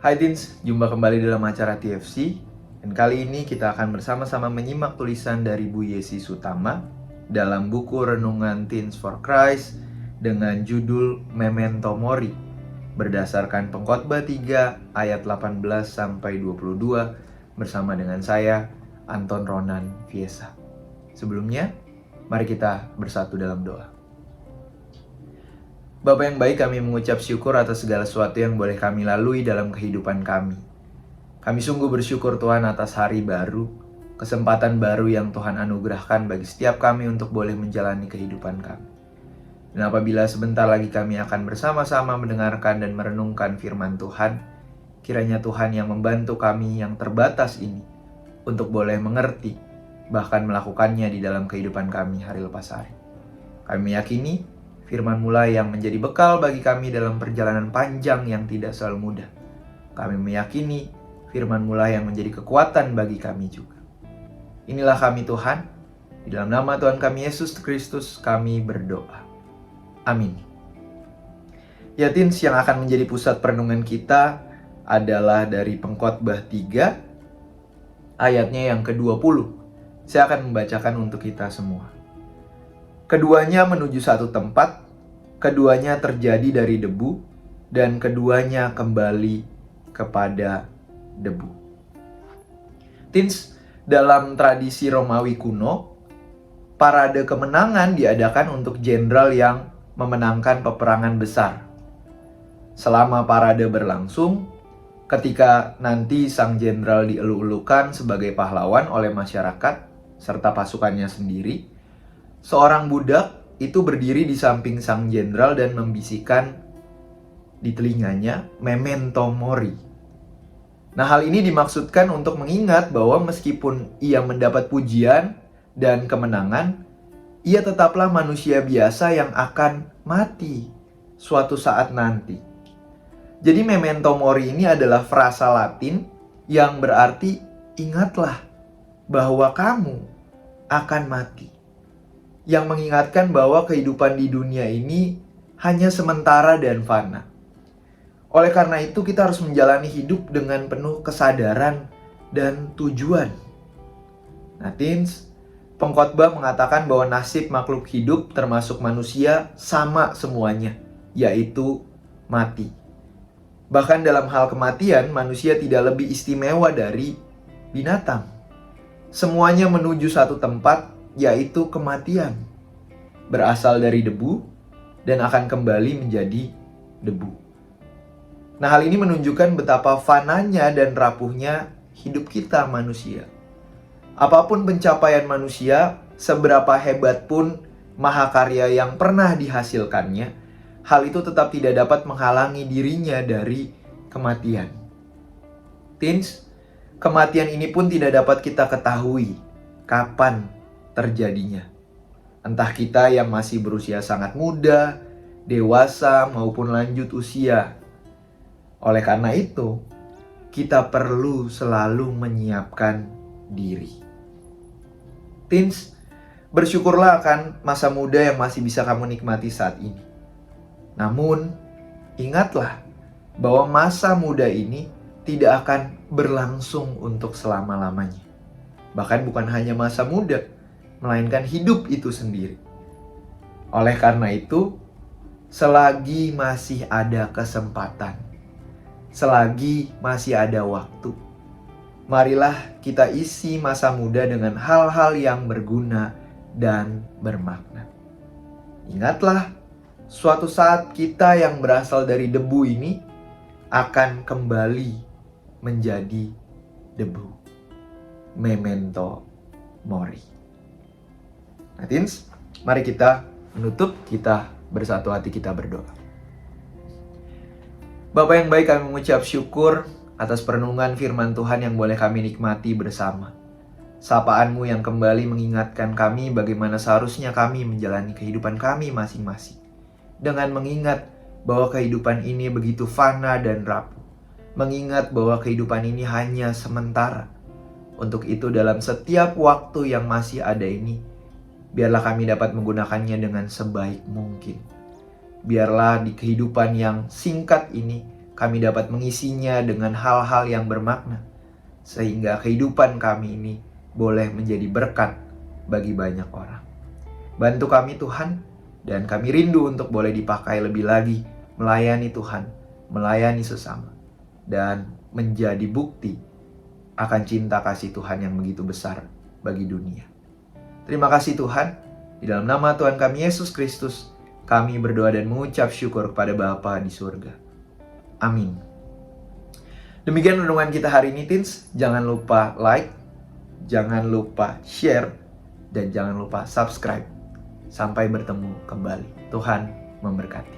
Hai Teens, jumpa kembali dalam acara TFC. Dan kali ini kita akan bersama-sama menyimak tulisan dari Bu Yesi Sutama dalam buku Renungan Teens for Christ dengan judul Memento Mori, berdasarkan Pengkhotbah 3 ayat 18-22 bersama dengan saya, Anton Ronan Fiesa. Sebelumnya, mari kita bersatu dalam doa. Bapa yang baik, kami mengucap syukur atas segala sesuatu yang boleh kami lalui dalam kehidupan kami. Kami sungguh bersyukur Tuhan atas hari baru, kesempatan baru yang Tuhan anugerahkan bagi setiap kami untuk boleh menjalani kehidupan kami. Dan apabila sebentar lagi kami akan bersama-sama mendengarkan dan merenungkan firman Tuhan, kiranya Tuhan yang membantu kami yang terbatas ini untuk boleh mengerti, bahkan melakukannya di dalam kehidupan kami hari lepas hari. Kami meyakini firman-Mu yang menjadi bekal bagi kami dalam perjalanan panjang yang tidak selalu mudah. Kami meyakini firman-Mu yang menjadi kekuatan bagi kami juga. Inilah kami Tuhan, di dalam nama Tuhan kami Yesus Kristus kami berdoa. Amin. Ya Teens, yang akan menjadi pusat perenungan kita adalah dari Pengkhotbah 3 ayatnya yang ke-20. Saya akan membacakan untuk kita semua. Keduanya menuju satu tempat, keduanya terjadi dari debu, dan keduanya kembali kepada debu. Teens, dalam tradisi Romawi kuno, parade kemenangan diadakan untuk jenderal yang memenangkan peperangan besar. Selama parade berlangsung, ketika nanti sang jenderal dielu-elukan sebagai pahlawan oleh masyarakat serta pasukannya sendiri, seorang budak itu berdiri di samping sang jenderal dan membisikkan di telinganya, "Memento Mori." Nah, hal ini dimaksudkan untuk mengingat bahwa meskipun ia mendapat pujian dan kemenangan, ia tetaplah manusia biasa yang akan mati suatu saat nanti. Jadi Memento Mori ini adalah frasa Latin yang berarti ingatlah bahwa kamu akan mati. Yang mengingatkan bahwa kehidupan di dunia ini hanya sementara dan fana. Oleh karena itu kita harus menjalani hidup dengan penuh kesadaran dan tujuan. Nah Teens, Pengkhotbah mengatakan bahwa nasib makhluk hidup termasuk manusia sama semuanya, yaitu mati. Bahkan dalam hal kematian, manusia tidak lebih istimewa dari binatang. Semuanya menuju satu tempat, yaitu kematian. Berasal dari debu dan akan kembali menjadi debu. Nah, hal ini menunjukkan betapa fananya dan rapuhnya hidup kita manusia. Apapun pencapaian manusia, seberapa hebat pun mahakarya yang pernah dihasilkannya, hal itu tetap tidak dapat menghalangi dirinya dari kematian. Teens, kematian ini pun tidak dapat kita ketahui kapan terjadinya. Entah kita yang masih berusia sangat muda, dewasa, maupun lanjut usia. Oleh karena itu, kita perlu selalu menyiapkan diri. Teens, bersyukurlah akan masa muda yang masih bisa kamu nikmati saat ini. Namun, ingatlah bahwa masa muda ini tidak akan berlangsung untuk selama-lamanya. Bahkan bukan hanya masa muda, melainkan hidup itu sendiri. Oleh karena itu, selagi masih ada kesempatan, selagi masih ada waktu, marilah kita isi masa muda dengan hal-hal yang berguna dan bermakna. Ingatlah, suatu saat kita yang berasal dari debu ini akan kembali menjadi debu. Memento Mori. Nah Teens, mari kita menutup, kita bersatu hati, kita berdoa. Bapa yang baik, kami mengucap syukur atas perenungan firman Tuhan yang boleh kami nikmati bersama. Sapaan-Mu yang kembali mengingatkan kami bagaimana seharusnya kami menjalani kehidupan kami masing-masing. Dengan mengingat bahwa kehidupan ini begitu fana dan rapuh. Mengingat bahwa kehidupan ini hanya sementara. Untuk itu dalam setiap waktu yang masih ada ini, biarlah kami dapat menggunakannya dengan sebaik mungkin. Biarlah di kehidupan yang singkat ini, kami dapat mengisinya dengan hal-hal yang bermakna, sehingga kehidupan kami ini boleh menjadi berkat bagi banyak orang. Bantu kami Tuhan, dan kami rindu untuk boleh dipakai lebih lagi melayani Tuhan, melayani sesama, dan menjadi bukti akan cinta kasih Tuhan yang begitu besar bagi dunia. Terima kasih Tuhan, di dalam nama Tuhan kami Yesus Kristus, kami berdoa dan mengucap syukur kepada Bapa di surga. Amin. Demikian renungan kita hari ini, Teens. Jangan lupa like, jangan lupa share, dan jangan lupa subscribe. Sampai bertemu kembali. Tuhan memberkati.